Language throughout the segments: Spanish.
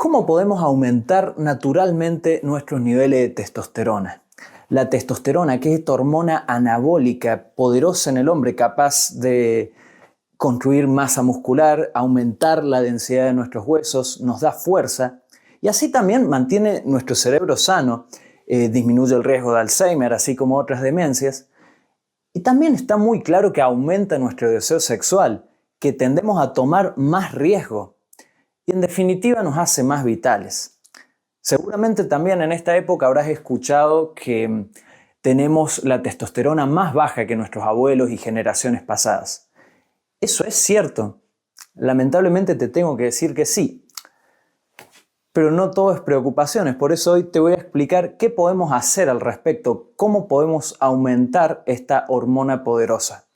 ¿Cómo podemos aumentar naturalmente nuestros niveles de testosterona? La testosterona, que es esta hormona anabólica poderosa en el hombre, capaz de construir masa muscular, aumentar la densidad de nuestros huesos, nos da fuerza y así también mantiene nuestro cerebro sano, disminuye el riesgo de Alzheimer, así como otras demencias. Y también está muy claro que aumenta nuestro deseo sexual, que tendemos a tomar más riesgo y en definitiva nos hace más vitales. Seguramente también en esta época habrás escuchado que tenemos la testosterona más baja que nuestros abuelos y generaciones pasadas. Eso es cierto. Lamentablemente te tengo que decir que sí. Pero no todo es preocupaciones, por eso hoy te voy a explicar qué podemos hacer al respecto, cómo podemos aumentar esta hormona poderosa.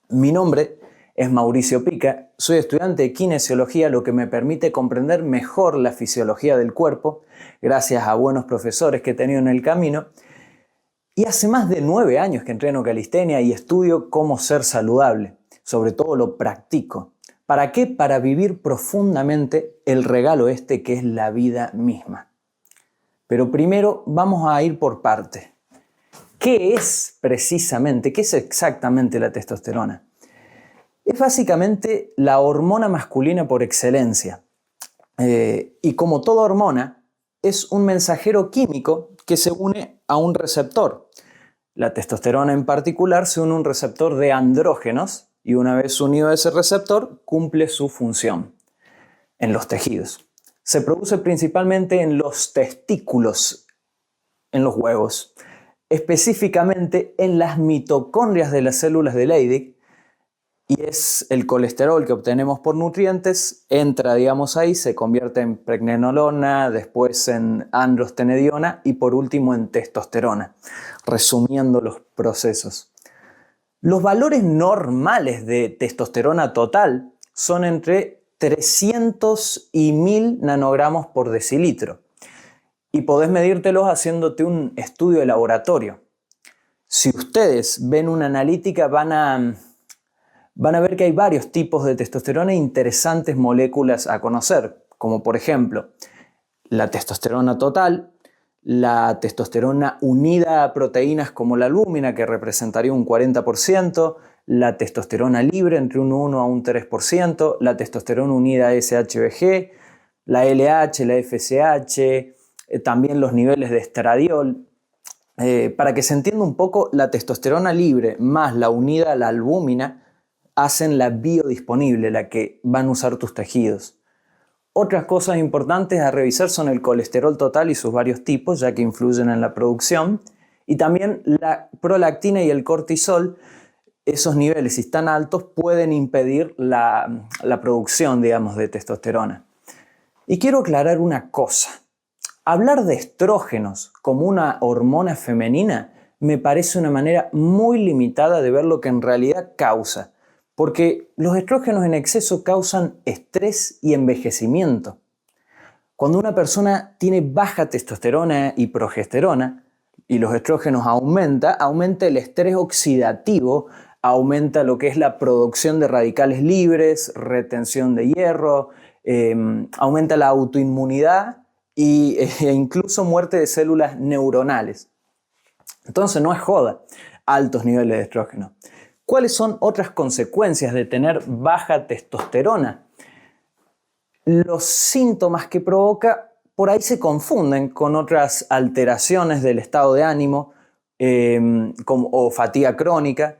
Mi nombre es Mauricio Pica, soy estudiante de kinesiología, lo que me permite comprender mejor la fisiología del cuerpo, gracias a buenos profesores que he tenido en el camino. Y hace más de 9 años que entreno calistenia y estudio cómo ser saludable, sobre todo lo practico. ¿Para qué? Para vivir profundamente el regalo este que es la vida misma. Pero primero vamos a ir por parte. ¿Qué es precisamente, qué es exactamente la testosterona? Es básicamente la hormona masculina por excelencia. Y como toda hormona, es un mensajero químico que se une a un receptor. La testosterona en particular se une a un receptor de andrógenos y una vez unido a ese receptor cumple su función en los tejidos. Se produce principalmente en los testículos, en los huevos, específicamente en las mitocondrias de las células de Leydig, y es el colesterol que obtenemos por nutrientes, entra, ahí, se convierte en pregnenolona, después en androstenediona y por último en testosterona, resumiendo los procesos. Los valores normales de testosterona total son entre 300 y 1000 nanogramos por decilitro y podés medírtelos haciéndote un estudio de laboratorio. Si ustedes ven una analítica van a ver que hay varios tipos de testosterona e interesantes moléculas a conocer, como por ejemplo la testosterona total, la testosterona unida a proteínas como la albúmina, que representaría un 40%, la testosterona libre entre un 1 a un 3%, la testosterona unida a SHBG, la LH, la FSH, también los niveles de estradiol. Para que se entienda un poco, la testosterona libre más la unida a la albúmina hacen la biodisponible, la que van a usar tus tejidos. Otras cosas importantes a revisar son el colesterol total y sus varios tipos, ya que influyen en la producción, y también la prolactina y el cortisol. Esos niveles, si están altos, pueden impedir la producción, de testosterona. Y quiero aclarar una cosa. Hablar de estrógenos como una hormona femenina me parece una manera muy limitada de ver lo que en realidad causa. Porque los estrógenos en exceso causan estrés y envejecimiento. Cuando una persona tiene baja testosterona y progesterona y los estrógenos aumenta el estrés oxidativo, aumenta lo que es la producción de radicales libres, retención de hierro, aumenta la autoinmunidad e incluso muerte de células neuronales. Entonces no es joda, altos niveles de estrógeno. ¿Cuáles son otras consecuencias de tener baja testosterona? Los síntomas que provoca por ahí se confunden con otras alteraciones del estado de ánimo o fatiga crónica.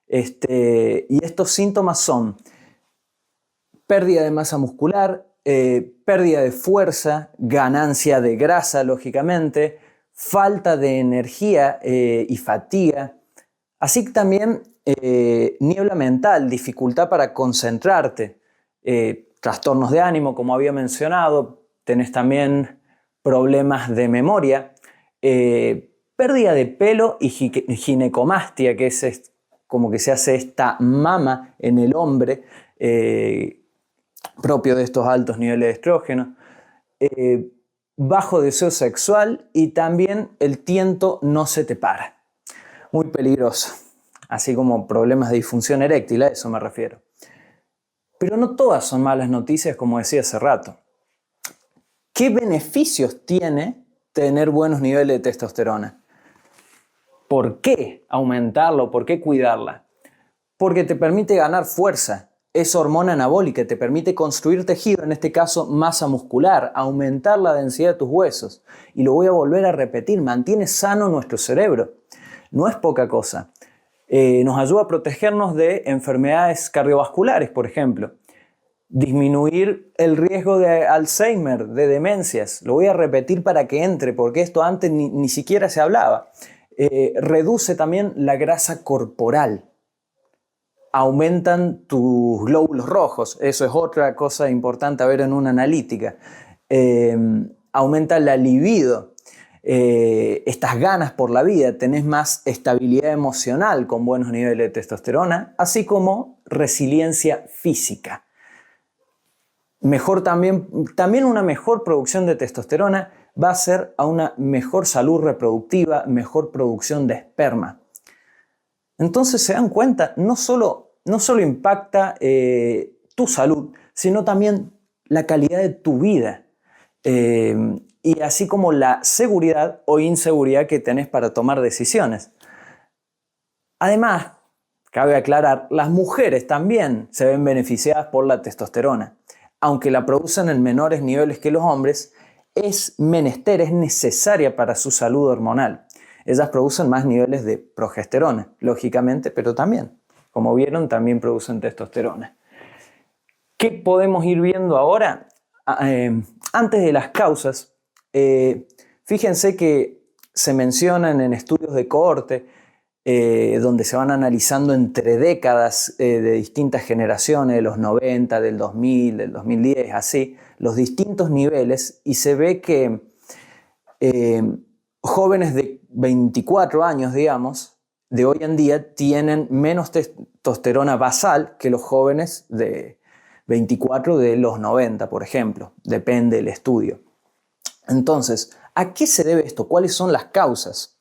Y estos síntomas son pérdida de masa muscular, pérdida de fuerza, ganancia de grasa, lógicamente, falta de energía y fatiga, así que también niebla mental, dificultad para concentrarte, trastornos de ánimo, como había mencionado, tenés también problemas de memoria, pérdida de pelo y ginecomastia, que es como que se hace esta mama en el hombre, propio de estos altos niveles de estrógeno, bajo deseo sexual y también el tiento no se te para. Muy peligroso. Así como problemas de disfunción eréctil, a eso me refiero. Pero no todas son malas noticias, como decía hace rato. ¿Qué beneficios tiene tener buenos niveles de testosterona? ¿Por qué aumentarlo? ¿Por qué cuidarla? Porque te permite ganar fuerza. Es hormona anabólica, te permite construir tejido, en este caso masa muscular, aumentar la densidad de tus huesos. Y lo voy a volver a repetir, mantiene sano nuestro cerebro. No es poca cosa. Nos ayuda a protegernos de enfermedades cardiovasculares, por ejemplo. Disminuir el riesgo de Alzheimer, de demencias. Lo voy a repetir para que entre, porque esto antes ni siquiera se hablaba. Reduce también la grasa corporal. Aumentan tus glóbulos rojos. Eso es otra cosa importante a ver en una analítica. Aumenta la libido. Estas ganas por la vida. Tenés más estabilidad emocional con buenos niveles de testosterona, así como resiliencia física. También una mejor producción de testosterona va a ser a una mejor salud reproductiva, mejor producción de esperma. Entonces se dan cuenta, no solo impacta tu salud, sino también la calidad de tu vida. Y así como la seguridad o inseguridad que tenés para tomar decisiones. Además, cabe aclarar, las mujeres también se ven beneficiadas por la testosterona. Aunque la producen en menores niveles que los hombres, es necesaria para su salud hormonal. Ellas producen más niveles de progesterona, lógicamente, pero también, como vieron, también producen testosterona. ¿Qué podemos ir viendo ahora? Antes de las causas, fíjense que se mencionan en estudios de cohorte, donde se van analizando entre décadas de distintas generaciones, de los 90, del 2000, del 2010, así, los distintos niveles, y se ve que jóvenes de 24 años, digamos, de hoy en día tienen menos testosterona basal que los jóvenes de 24 de los 90, por ejemplo. Depende del estudio. Entonces, ¿a qué se debe esto? ¿Cuáles son las causas?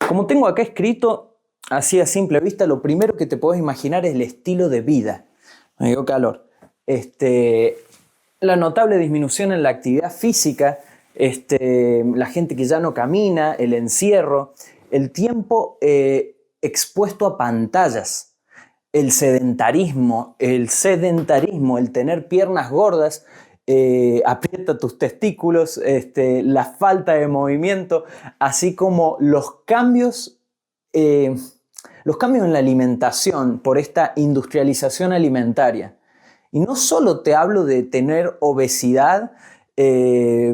Como tengo acá escrito, así a simple vista, lo primero que te puedes imaginar es el estilo de vida. Me dio calor. La notable disminución en la actividad física, la gente que ya no camina, el encierro, el tiempo expuesto a pantallas, el sedentarismo, el tener piernas gordas, aprieta tus testículos, la falta de movimiento, así como los cambios en la alimentación por esta industrialización alimentaria. Y no solo te hablo de tener obesidad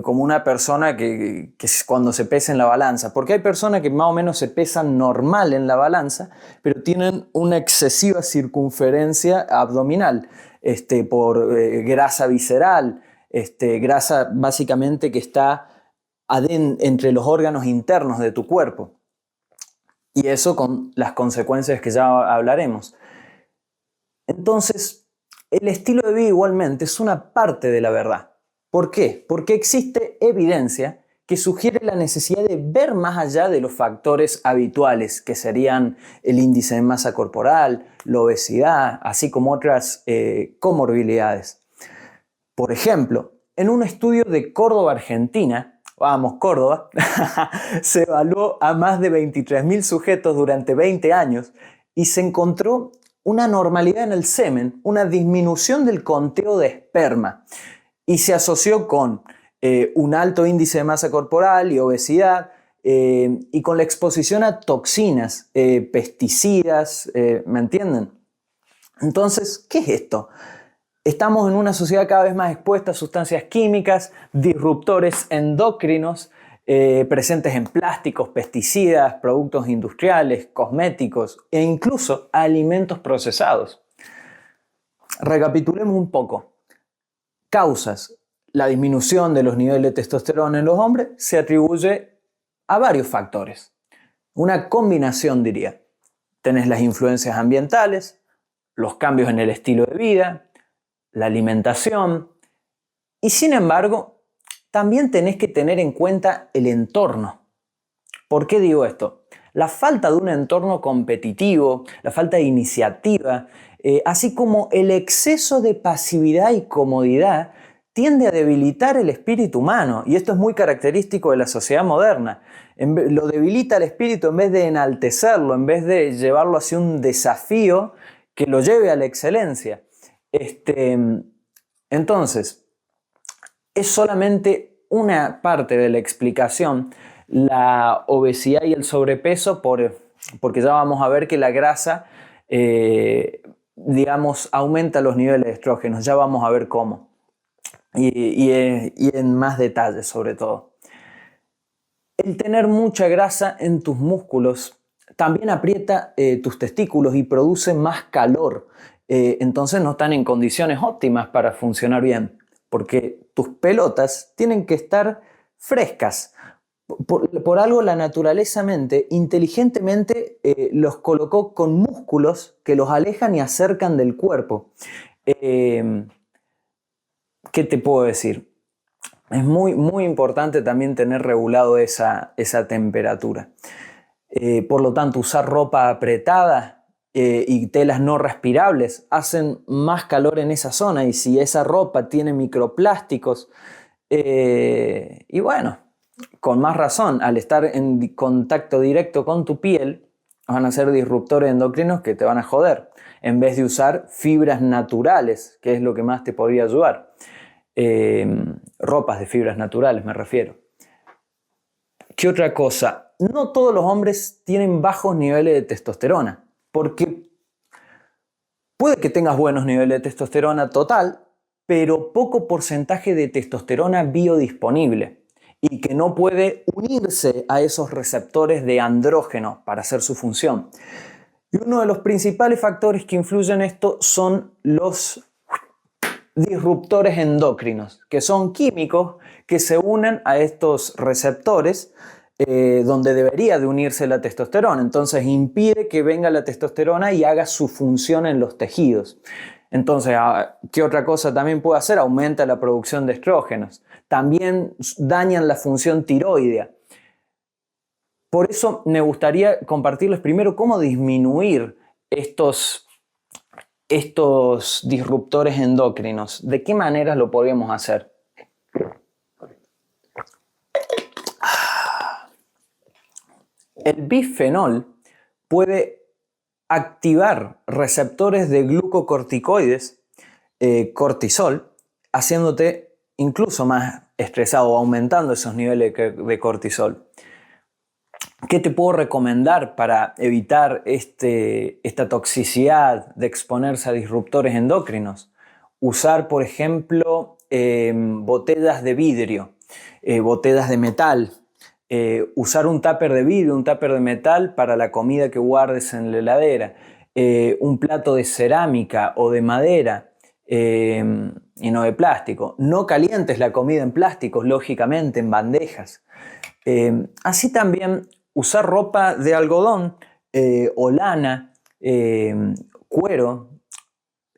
como una persona que cuando se pesa en la balanza, porque hay personas que más o menos se pesan normal en la balanza, pero tienen una excesiva circunferencia abdominal por grasa visceral, grasa básicamente que está entre los órganos internos de tu cuerpo. Y eso con las consecuencias que ya hablaremos. Entonces, el estilo de vida igualmente es una parte de la verdad. ¿Por qué? Porque existe evidencia que sugiere la necesidad de ver más allá de los factores habituales, que serían el índice de masa corporal, la obesidad, así como otras comorbilidades. Por ejemplo, en un estudio de Córdoba, Argentina, vamos, Córdoba, se evaluó a más de 23.000 sujetos durante 20 años y se encontró una normalidad en el semen, una disminución del conteo de esperma, y se asoció con un alto índice de masa corporal y obesidad, y con la exposición a toxinas, pesticidas, ¿me entienden? Entonces, ¿qué es esto? Estamos en una sociedad cada vez más expuesta a sustancias químicas, disruptores endocrinos, presentes en plásticos, pesticidas, productos industriales, cosméticos e incluso alimentos procesados. Recapitulemos un poco. Causas. La disminución de los niveles de testosterona en los hombres se atribuye a varios factores. Una combinación, diría. Tenés las influencias ambientales, los cambios en el estilo de vida, la alimentación, y sin embargo, también tenés que tener en cuenta el entorno. ¿Por qué digo esto? La falta de un entorno competitivo, la falta de iniciativa, así como el exceso de pasividad y comodidad, tiende a debilitar el espíritu humano, y esto es muy característico de la sociedad moderna. Lo debilita el espíritu en vez de enaltecerlo, en vez de llevarlo hacia un desafío que lo lleve a la excelencia. Entonces, es solamente una parte de la explicación la obesidad y el sobrepeso, porque ya vamos a ver que la grasa, digamos, aumenta los niveles de estrógenos. Ya vamos a ver cómo. Y en más detalle, sobre todo. El tener mucha grasa en tus músculos también aprieta tus testículos y produce más calor. Entonces no están en condiciones óptimas para funcionar bien, porque tus pelotas tienen que estar frescas. Por algo la naturaleza inteligentemente los colocó con músculos que los alejan y acercan del cuerpo. ¿Qué te puedo decir? Es muy, muy importante también tener regulado esa temperatura. Por lo tanto, usar ropa apretada y telas no respirables hacen más calor en esa zona, y si esa ropa tiene microplásticos, y bueno, con más razón, al estar en contacto directo con tu piel, van a ser disruptores endocrinos que te van a joder, en vez de usar fibras naturales, que es lo que más te podría ayudar. Ropas de fibras naturales me refiero. ¿Qué otra cosa? No todos los hombres tienen bajos niveles de testosterona, porque puede que tengas buenos niveles de testosterona total, pero poco porcentaje de testosterona biodisponible y que no puede unirse a esos receptores de andrógeno para hacer su función. Y uno de los principales factores que influyen en esto son los disruptores endocrinos, que son químicos que se unen a estos receptores donde debería de unirse la testosterona. Entonces impide que venga la testosterona y haga su función en los tejidos. Entonces, ¿qué otra cosa también puede hacer? Aumenta la producción de estrógenos. También dañan la función tiroidea. Por eso me gustaría compartirles primero cómo disminuir estos disruptores endocrinos. ¿De qué maneras lo podríamos hacer? El bifenol puede activar receptores de glucocorticoides, cortisol, haciéndote incluso más estresado o aumentando esos niveles de cortisol. ¿Qué te puedo recomendar para evitar esta toxicidad de exponerse a disruptores endocrinos? Usar, por ejemplo, botellas de vidrio, botellas de metal, usar un tupper de vidrio, un tupper de metal para la comida que guardes en la heladera, un plato de cerámica o de madera y no de plástico. No calientes la comida en plásticos, lógicamente, en bandejas. Así también usar ropa de algodón o lana, cuero,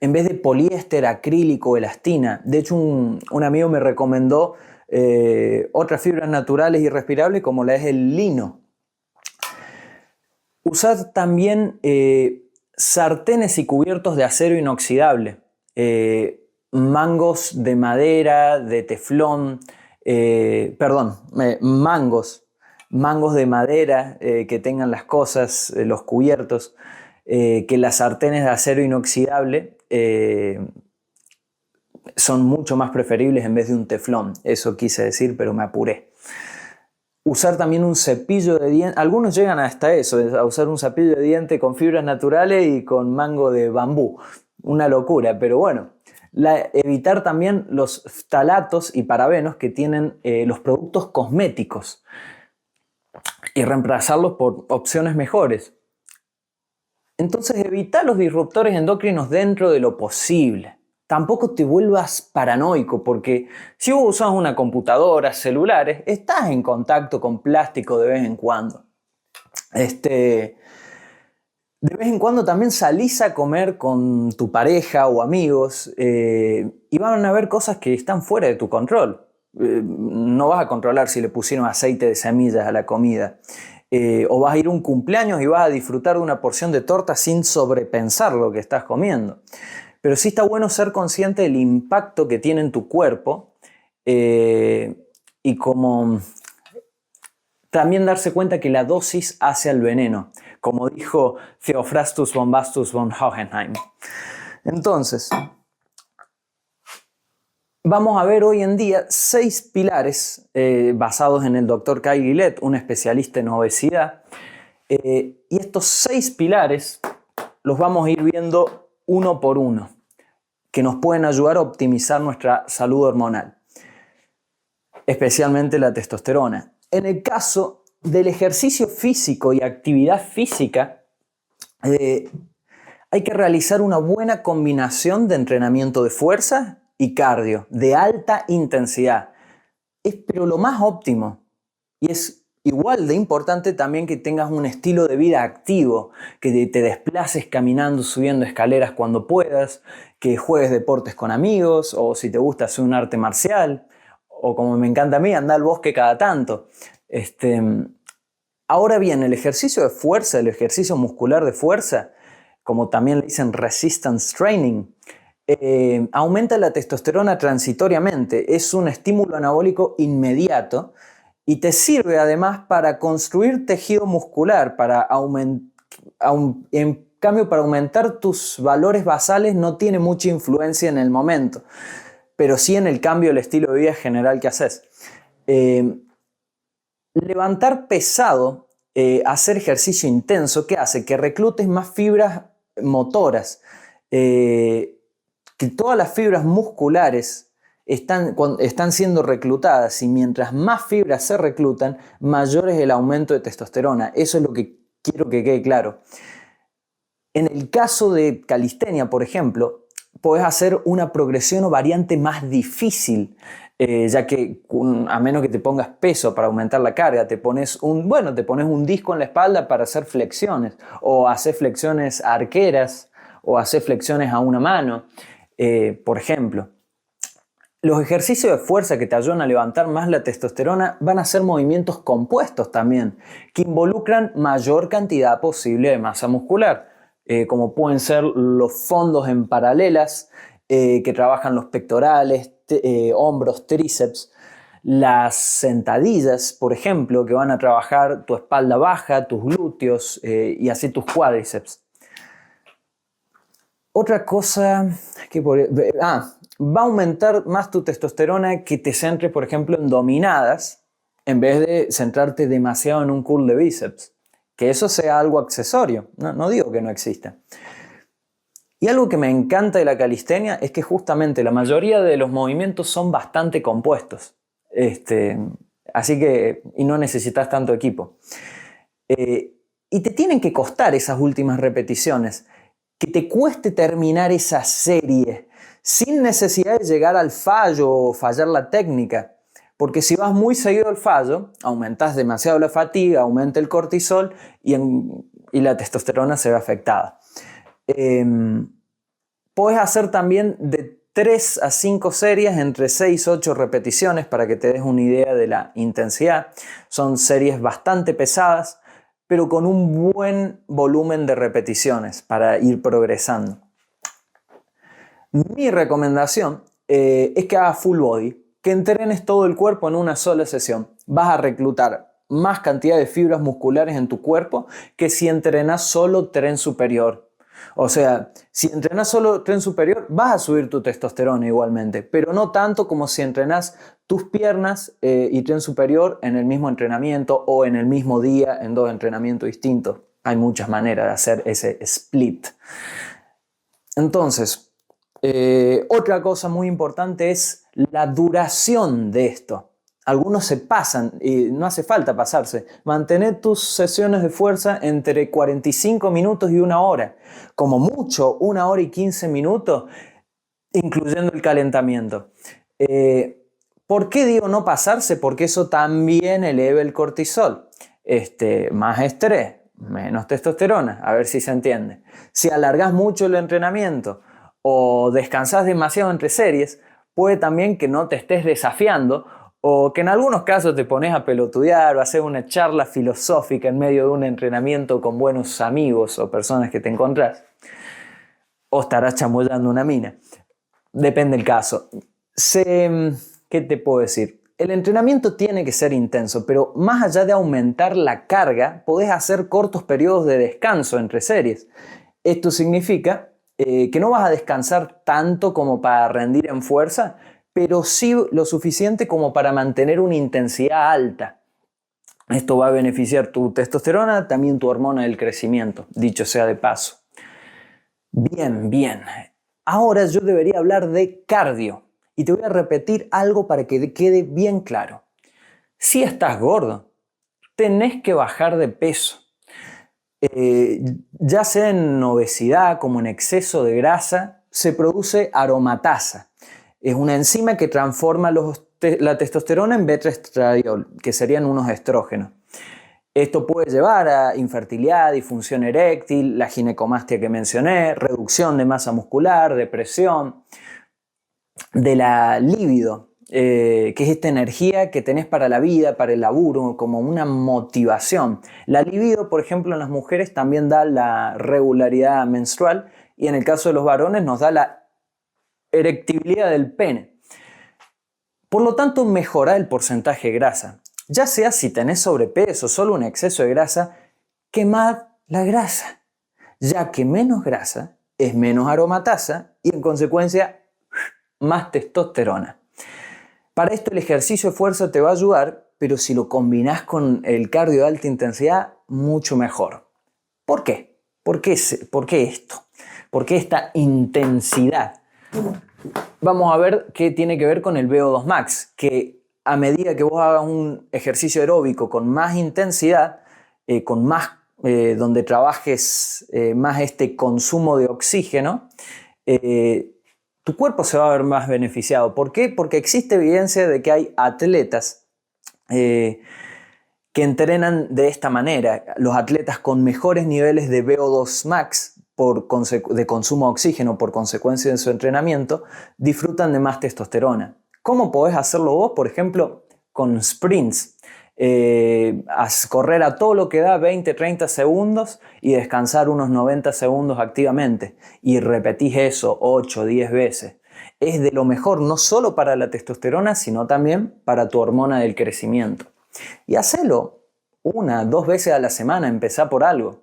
en vez de poliéster, acrílico o elastina. De hecho, un amigo me recomendó otras fibras naturales y respirables como la es el lino. Usar también sartenes y cubiertos de acero inoxidable, mangos de madera, de teflón, mangos de madera que tengan las cosas, los cubiertos, que las sartenes de acero inoxidable son mucho más preferibles en vez de un teflón. Eso quise decir, pero me apuré. Usar también un cepillo de diente. Algunos llegan hasta eso, a usar un cepillo de diente con fibras naturales y con mango de bambú. Una locura, pero bueno. Evitar también los ftalatos y parabenos que tienen los productos cosméticos y reemplazarlos por opciones mejores. Entonces evita los disruptores endocrinos dentro de lo posible. Tampoco te vuelvas paranoico, porque si vos usas una computadora, celulares, estás en contacto con plástico de vez en cuando. De vez en cuando también salís a comer con tu pareja o amigos y van a haber cosas que están fuera de tu control. No vas a controlar si le pusieron aceite de semillas a la comida. O vas a ir a un cumpleaños y vas a disfrutar de una porción de torta sin sobrepensar lo que estás comiendo. Pero sí está bueno ser consciente del impacto que tiene en tu cuerpo y como también darse cuenta que la dosis hace al veneno, como dijo Theophrastus Bombastus von Hohenheim. Entonces, vamos a ver hoy en día 6 pilares basados en el Dr. Kyle Gillett, un especialista en obesidad. Y estos 6 pilares los vamos a ir viendo uno por uno, que nos pueden ayudar a optimizar nuestra salud hormonal, especialmente la testosterona. En el caso del ejercicio físico y actividad física, hay que realizar una buena combinación de entrenamiento de fuerza y cardio, de alta intensidad. Pero lo más óptimo, y es igual de importante también que tengas un estilo de vida activo, que te desplaces caminando, subiendo escaleras cuando puedas, que juegues deportes con amigos, o si te gusta hacer un arte marcial, o como me encanta a mí, andar al bosque cada tanto. Ahora bien, el ejercicio de fuerza, el ejercicio muscular de fuerza, como también le dicen resistance training, aumenta la testosterona transitoriamente. Es un estímulo anabólico inmediato y te sirve además para construir tejido muscular, en cambio para aumentar tus valores basales no tiene mucha influencia en el momento, pero sí en el cambio del estilo de vida general que haces. Levantar pesado, hacer ejercicio intenso, ¿qué hace? Que reclutes más fibras motoras, que todas las fibras musculares están siendo reclutadas y mientras más fibras se reclutan, mayor es el aumento de testosterona. Eso es lo que quiero que quede claro. En el caso de calistenia, por ejemplo, podés hacer una progresión o variante más difícil, ya que a menos que te pongas peso para aumentar la carga, te pones un disco en la espalda para hacer flexiones, o hacer flexiones arqueras, o hacer flexiones a una mano, por ejemplo. Los ejercicios de fuerza que te ayudan a levantar más la testosterona van a ser movimientos compuestos también, que involucran mayor cantidad posible de masa muscular, como pueden ser los fondos en paralelas, que trabajan los pectorales, hombros, tríceps, las sentadillas, por ejemplo, que van a trabajar tu espalda baja, tus glúteos y así tus cuádriceps. Otra cosa que va a aumentar más tu testosterona que te centres, por ejemplo, en dominadas, en vez de centrarte demasiado en un curl de bíceps. Que eso sea algo accesorio, no digo que no exista. Y algo que me encanta de la calistenia es que justamente la mayoría de los movimientos son bastante compuestos. Y no necesitas tanto equipo. Y te tienen que costar esas últimas repeticiones, que te cueste terminar esa serie sin necesidad de llegar al fallo o fallar la técnica. Porque si vas muy seguido al fallo, aumentas demasiado la fatiga, aumenta el cortisol y la testosterona se ve afectada. Puedes hacer también de 3 a 5 series entre 6 a 8 repeticiones para que te des una idea de la intensidad. Son series bastante pesadas, pero con un buen volumen de repeticiones para ir progresando. Mi recomendación es que hagas full body, que entrenes todo el cuerpo en una sola sesión. Vas a reclutar más cantidad de fibras musculares en tu cuerpo que si entrenas solo tren superior. O sea, si entrenas solo tren superior, vas a subir tu testosterona igualmente, pero no tanto como si entrenas tus piernas y tren superior en el mismo entrenamiento o en el mismo día en 2 entrenamientos distintos. Hay muchas maneras de hacer ese split. Entonces, otra cosa muy importante es la duración de esto. Algunos se pasan y no hace falta pasarse. Mantener tus sesiones de fuerza entre 45 minutos y 1 hora. Como mucho, 1 hora y 15 minutos, incluyendo el calentamiento. ¿Por qué digo no pasarse? Porque eso también eleva el cortisol. Más estrés, menos testosterona. A ver si se entiende. Si alargas mucho el entrenamiento o descansas demasiado entre series, puede también que no te estés desafiando o que en algunos casos te pones a pelotudear o a hacer una charla filosófica en medio de un entrenamiento con buenos amigos o personas que te encontrás. o estarás chamullando una mina. Depende del caso. ¿Qué te puedo decir? El entrenamiento tiene que ser intenso, pero más allá de aumentar la carga, podés hacer cortos periodos de descanso entre series. Esto significa que no vas a descansar tanto como para rendir en fuerza, pero sí lo suficiente como para mantener una intensidad alta. Esto va a beneficiar tu testosterona, también tu hormona del crecimiento, dicho sea de paso. Bien, bien. Ahora yo debería hablar de cardio y te voy a repetir algo para que quede bien claro. Si estás gordo, tenés que bajar de peso. Ya sea en obesidad como en exceso de grasa, se produce aromatasa. Es una enzima que transforma la testosterona en beta-estradiol, que serían unos estrógenos. Esto puede llevar a infertilidad, disfunción eréctil, la ginecomastia que mencioné, reducción de masa muscular, depresión, de la libido, que es esta energía que tenés para la vida, para el laburo, como una motivación. La libido, por ejemplo, en las mujeres también da la regularidad menstrual y en el caso de los varones nos da la erectibilidad del pene. Por lo tanto, mejora el porcentaje de grasa. Ya sea si tenés sobrepeso, solo un exceso de grasa, quemad la grasa, ya que menos grasa es menos aromatasa y en consecuencia más testosterona. Para esto el ejercicio de fuerza te va a ayudar, pero si lo combinás con el cardio de alta intensidad, mucho mejor. ¿Por qué? ¿Por qué esto? ¿Por qué esta intensidad? Vamos a ver qué tiene que ver con el VO2 max, que a medida que vos hagas un ejercicio aeróbico con más intensidad, donde trabajes más este consumo de oxígeno, tu cuerpo se va a ver más beneficiado. ¿Por qué? Porque existe evidencia de que hay atletas que entrenan de esta manera. Los atletas con mejores niveles de VO2 max de consumo de oxígeno por consecuencia de su entrenamiento, disfrutan de más testosterona. ¿Cómo podés hacerlo vos? Por ejemplo, con sprints. Correr a todo lo que da 20-30 segundos y descansar unos 90 segundos activamente. Y repetís eso 8-10 veces. Es de lo mejor no solo para la testosterona, sino también para tu hormona del crecimiento. Y hacelo 1-2 veces a la semana, empezá por algo.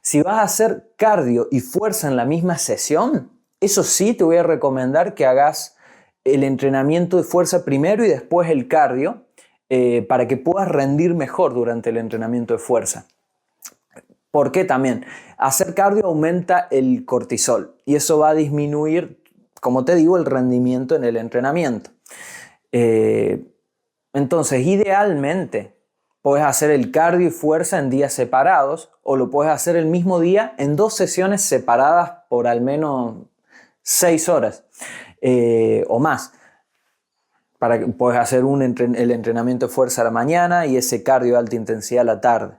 Si vas a hacer cardio y fuerza en la misma sesión, eso sí te voy a recomendar que hagas el entrenamiento de fuerza primero y después el cardio para que puedas rendir mejor durante el entrenamiento de fuerza. ¿Por qué también? Hacer cardio aumenta el cortisol y eso va a disminuir, como te digo, el rendimiento en el entrenamiento. Entonces, idealmente, puedes hacer el cardio y fuerza en días separados o lo puedes hacer el mismo día en 2 sesiones separadas por al menos 6 horas o más. Puedes hacer el entrenamiento de fuerza a la mañana y ese cardio de alta intensidad a la tarde.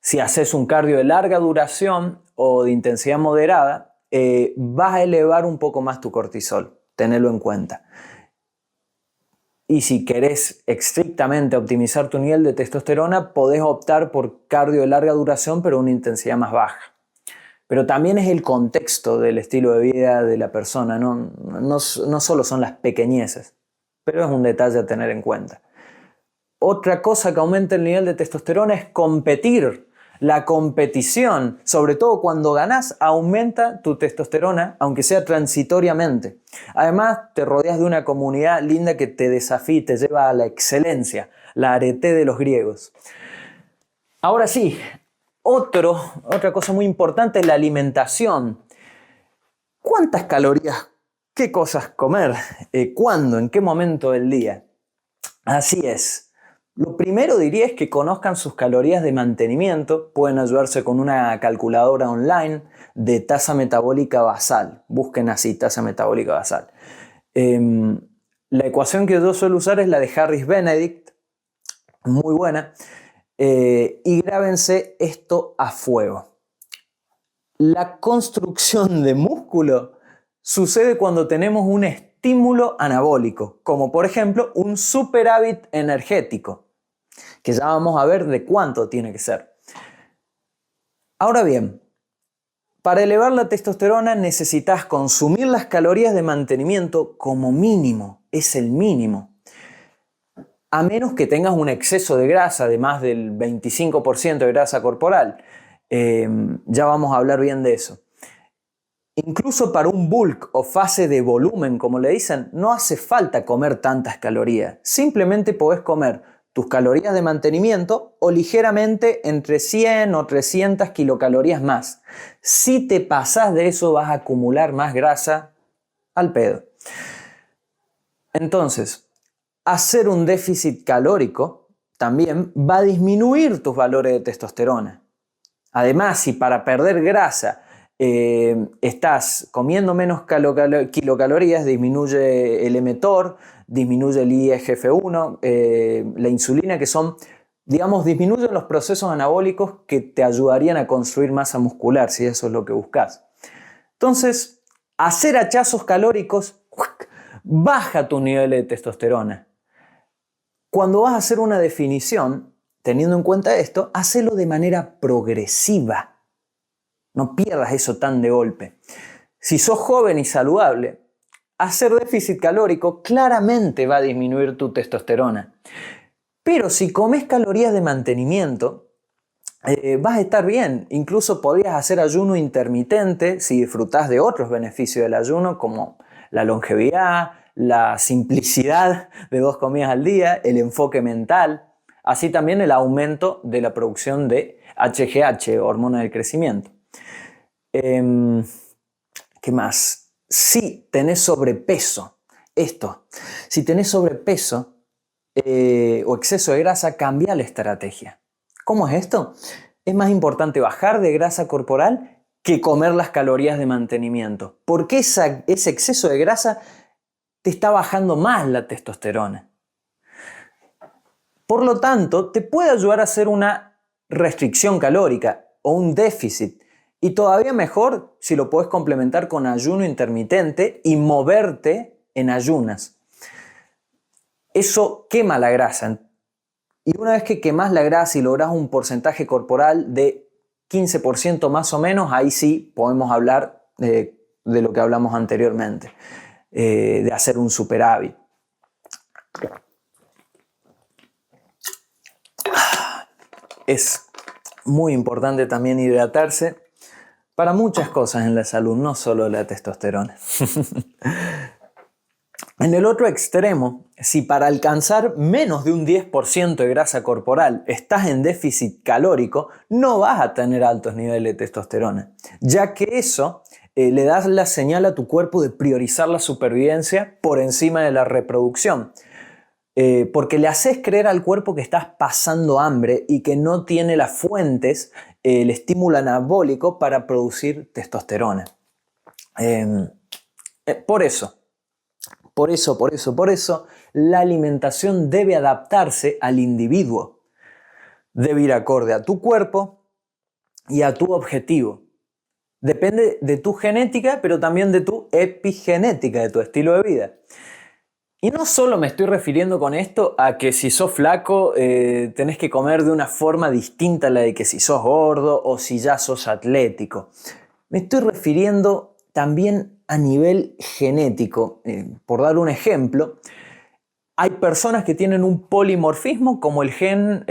Si haces un cardio de larga duración o de intensidad moderada, vas a elevar un poco más tu cortisol. Tenelo en cuenta. Y si querés estrictamente optimizar tu nivel de testosterona, podés optar por cardio de larga duración, pero una intensidad más baja. Pero también es el contexto del estilo de vida de la persona, no solo son las pequeñeces, pero es un detalle a tener en cuenta. Otra cosa que aumenta el nivel de testosterona es competir. La competición, sobre todo cuando ganás, aumenta tu testosterona, aunque sea transitoriamente. Además, te rodeas de una comunidad linda que te desafía y te lleva a la excelencia, la arete de los griegos. Ahora sí, otra cosa muy importante es la alimentación. ¿Cuántas calorías? ¿Qué cosas comer? ¿Cuándo? ¿En qué momento del día? Así es. Lo primero diría es que conozcan sus calorías de mantenimiento. Pueden ayudarse con una calculadora online de tasa metabólica basal. Busquen así, tasa metabólica basal. La ecuación que yo suelo usar es la de Harris-Benedict, muy buena. Y grábense esto a fuego. La construcción de músculo sucede cuando tenemos un estímulo anabólico, como por ejemplo un superávit energético, que ya vamos a ver de cuánto tiene que ser. Ahora bien, Para elevar la testosterona necesitas consumir las calorías de mantenimiento como mínimo, es el mínimo. A menos que tengas un exceso de grasa de más del 25% de grasa corporal. Ya vamos a hablar bien de eso. Incluso para un bulk o fase de volumen, como le dicen, no hace falta comer tantas calorías. Simplemente podés comer tus calorías de mantenimiento o ligeramente entre 100 o 300 kilocalorías más. Si te pasás de eso vas a acumular más grasa al pedo. Entonces, hacer un déficit calórico también va a disminuir tus valores de testosterona. Además, si para perder grasa estás comiendo menos kilocalorías, disminuye el mTOR, disminuye el IGF-1, la insulina, que son, digamos, disminuyen los procesos anabólicos que te ayudarían a construir masa muscular, si eso es lo que buscas. Entonces, hacer hachazos calóricos baja tu nivel de testosterona. Cuando vas a hacer una definición, teniendo en cuenta esto, hacelo de manera progresiva. No pierdas eso tan de golpe. Si sos joven y saludable, hacer déficit calórico claramente va a disminuir tu testosterona. Pero si comes calorías de mantenimiento, vas a estar bien. Incluso podrías hacer ayuno intermitente si disfrutás de otros beneficios del ayuno, como la longevidad, la simplicidad de 2 comidas al día, el enfoque mental, así también el aumento de la producción de HGH, hormona del crecimiento. ¿Qué más? Si tenés sobrepeso, si tenés sobrepeso o exceso de grasa, cambia la estrategia. ¿Cómo es esto? Es más importante bajar de grasa corporal que comer las calorías de mantenimiento, porque ese exceso de grasa te está bajando más la testosterona. Por lo tanto, te puede ayudar a hacer una restricción calórica o un déficit. Y todavía mejor si lo puedes complementar con ayuno intermitente y moverte en ayunas. Eso quema la grasa. Y una vez que quemas la grasa y logras un porcentaje corporal de 15% más o menos, ahí sí podemos hablar de lo que hablamos anteriormente, de hacer un superávit. Es muy importante también hidratarse para muchas cosas en la salud, no solo la testosterona. En el otro extremo, si para alcanzar menos de un 10% de grasa corporal estás en déficit calórico, no vas a tener altos niveles de testosterona, ya que eso le das la señal a tu cuerpo de priorizar la supervivencia por encima de la reproducción. Porque le haces creer al cuerpo que estás pasando hambre y que no tiene las fuentes, el estímulo anabólico para producir testosterona. Por eso, la alimentación debe adaptarse al individuo. Debe ir acorde a tu cuerpo y a tu objetivo. Depende de tu genética, pero también de tu epigenética, de tu estilo de vida. Y no solo me estoy refiriendo con esto a que si sos flaco tenés que comer de una forma distinta a la de que si sos gordo o si ya sos atlético. Me estoy refiriendo también a nivel genético. Por dar un ejemplo, hay personas que tienen un polimorfismo como el gen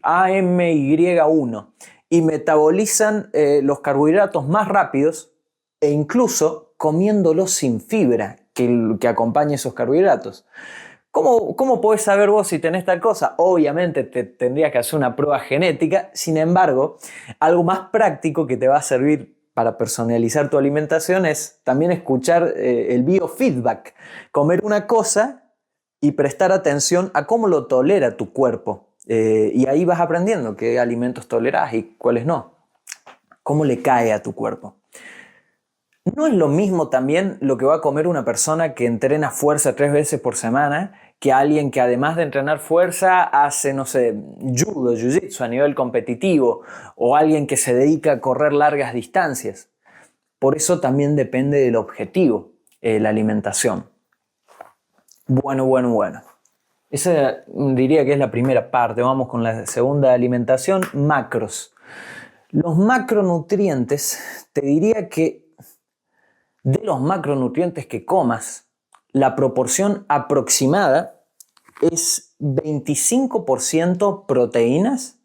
AMY1 y metabolizan los carbohidratos más rápidos e incluso comiéndolos sin fibra que acompañe esos carbohidratos. ¿Cómo podés saber vos si tenés tal cosa? Obviamente te tendrías que hacer una prueba genética. Sin embargo, algo más práctico que te va a servir para personalizar tu alimentación es también escuchar el biofeedback. Comer una cosa y prestar atención a cómo lo tolera tu cuerpo. Y ahí vas aprendiendo qué alimentos tolerás y cuáles no. Cómo le cae a tu cuerpo. No es lo mismo también lo que va a comer una persona que entrena fuerza 3 veces por semana que alguien que además de entrenar fuerza hace, no sé, judo, jiu-jitsu a nivel competitivo o alguien que se dedica a correr largas distancias. Por eso también depende del objetivo, la alimentación. Bueno. Esa diría que es la primera parte. Vamos con la segunda, alimentación, macros. Los macronutrientes, te diría que de los macronutrientes que comas, la proporción aproximada es 25% proteínas,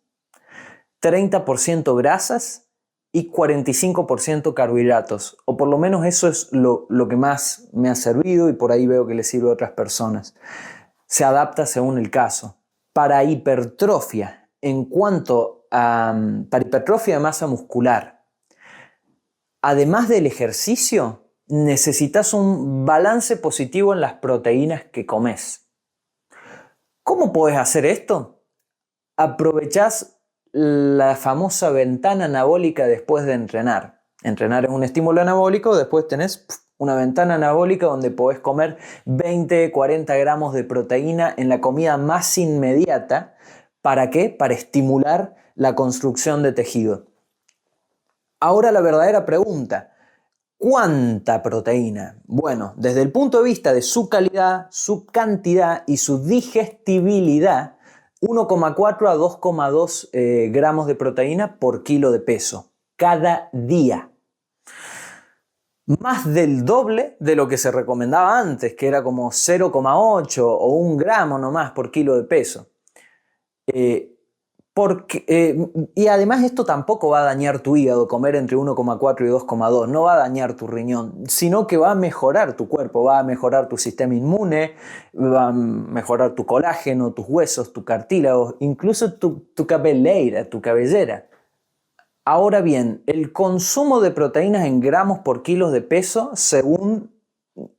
30% grasas y 45% carbohidratos. O por lo menos eso es lo que más me ha servido y por ahí veo que le sirve a otras personas. Se adapta según el caso. Para hipertrofia, para hipertrofia de masa muscular, además del ejercicio, necesitas un balance positivo en las proteínas que comes. ¿Cómo puedes hacer esto? Aprovechás la famosa ventana anabólica después de entrenar. Entrenar es un estímulo anabólico, después tenés una ventana anabólica donde podés comer 20-40 gramos de proteína en la comida más inmediata. ¿Para qué? Para estimular la construcción de tejido. Ahora la verdadera pregunta, ¿cuánta proteína? Bueno, desde el punto de vista de su calidad, su cantidad y su digestibilidad, 1,4 a 2,2 gramos de proteína por kilo de peso cada día. Más del doble de lo que se recomendaba antes, que era como 0,8 o 1 gramo nomás por kilo de peso. Y además esto tampoco va a dañar tu hígado, comer entre 1,4 y 2,2, no va a dañar tu riñón, sino que va a mejorar tu cuerpo, va a mejorar tu sistema inmune, va a mejorar tu colágeno, tus huesos, tu cartílago, incluso tu cabellera. Ahora bien, el consumo de proteínas en gramos por kilos de peso, según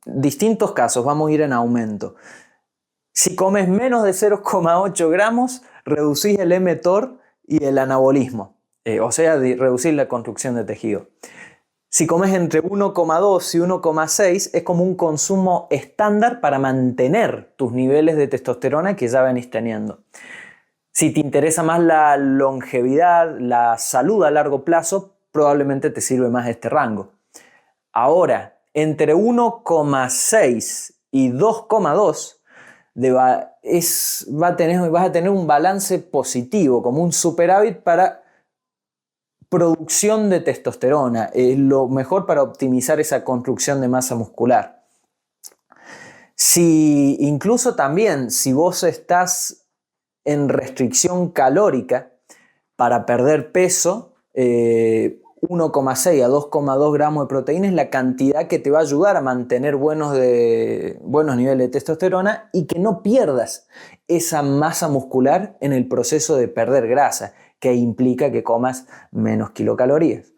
distintos casos, vamos a ir en aumento. Si comes menos de 0,8 gramos, reducís el mTOR y el anabolismo, o sea, reducir la construcción de tejido. Si comes entre 1,2 y 1,6 es como un consumo estándar para mantener tus niveles de testosterona que ya venís teniendo. Si te interesa más la longevidad, la salud a largo plazo, probablemente te sirve más este rango. Ahora, entre 1,6 y 2,2 vas a tener un balance positivo, como un superávit para producción de testosterona. Es lo mejor para optimizar esa construcción de masa muscular. Incluso también, si vos estás en restricción calórica para perder peso, 1,6 a 2,2 gramos de proteína es la cantidad que te va a ayudar a mantener buenos niveles de testosterona y que no pierdas esa masa muscular en el proceso de perder grasa, que implica que comas menos kilocalorías.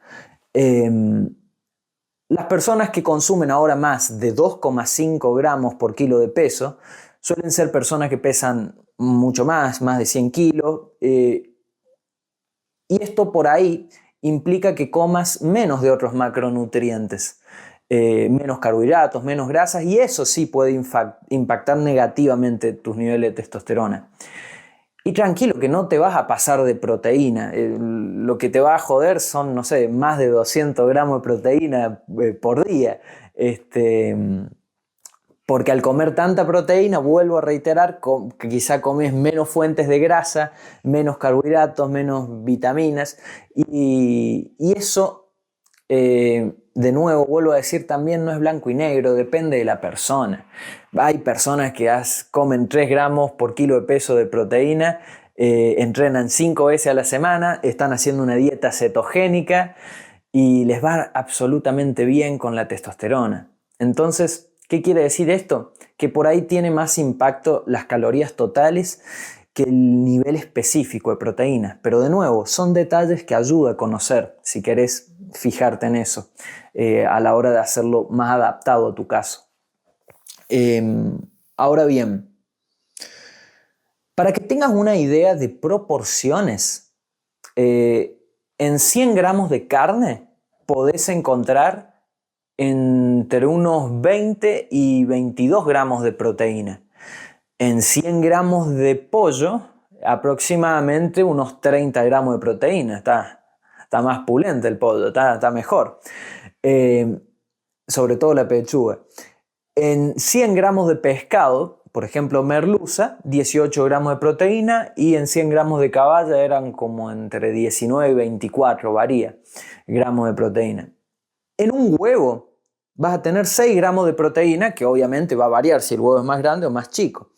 Las personas que consumen ahora más de 2,5 gramos por kilo de peso suelen ser personas que pesan mucho más de 100 kilos, y esto por ahí implica que comas menos de otros macronutrientes, menos carbohidratos, menos grasas, y eso sí puede impactar negativamente tus niveles de testosterona. Y tranquilo, que no te vas a pasar de proteína. Lo que te va a joder son, no sé, más de 200 gramos de proteína por día. Porque al comer tanta proteína, vuelvo a reiterar, que quizá comes menos fuentes de grasa, menos carbohidratos, menos vitaminas. Y eso, de nuevo, vuelvo a decir, también no es blanco y negro, depende de la persona. Hay personas que comen 3 gramos por kilo de peso de proteína, entrenan 5 veces a la semana, están haciendo una dieta cetogénica y les va absolutamente bien con la testosterona. Entonces, ¿qué quiere decir esto? Que por ahí tiene más impacto las calorías totales que el nivel específico de proteínas. Pero de nuevo, son detalles que ayuda a conocer si querés fijarte en eso a la hora de hacerlo más adaptado a tu caso. Ahora bien, para que tengas una idea de proporciones, en 100 gramos de carne podés encontrar entre unos 20 y 22 gramos de proteína. En 100 gramos de pollo, aproximadamente unos 30 gramos de proteína. Está más pulente el pollo, está mejor. Sobre todo la pechuga. En 100 gramos de pescado, por ejemplo, merluza, 18 gramos de proteína y en 100 gramos de caballa eran como entre 19 y 24, varía, gramos de proteína. En un huevo vas a tener 6 gramos de proteína, que obviamente va a variar si el huevo es más grande o más chico.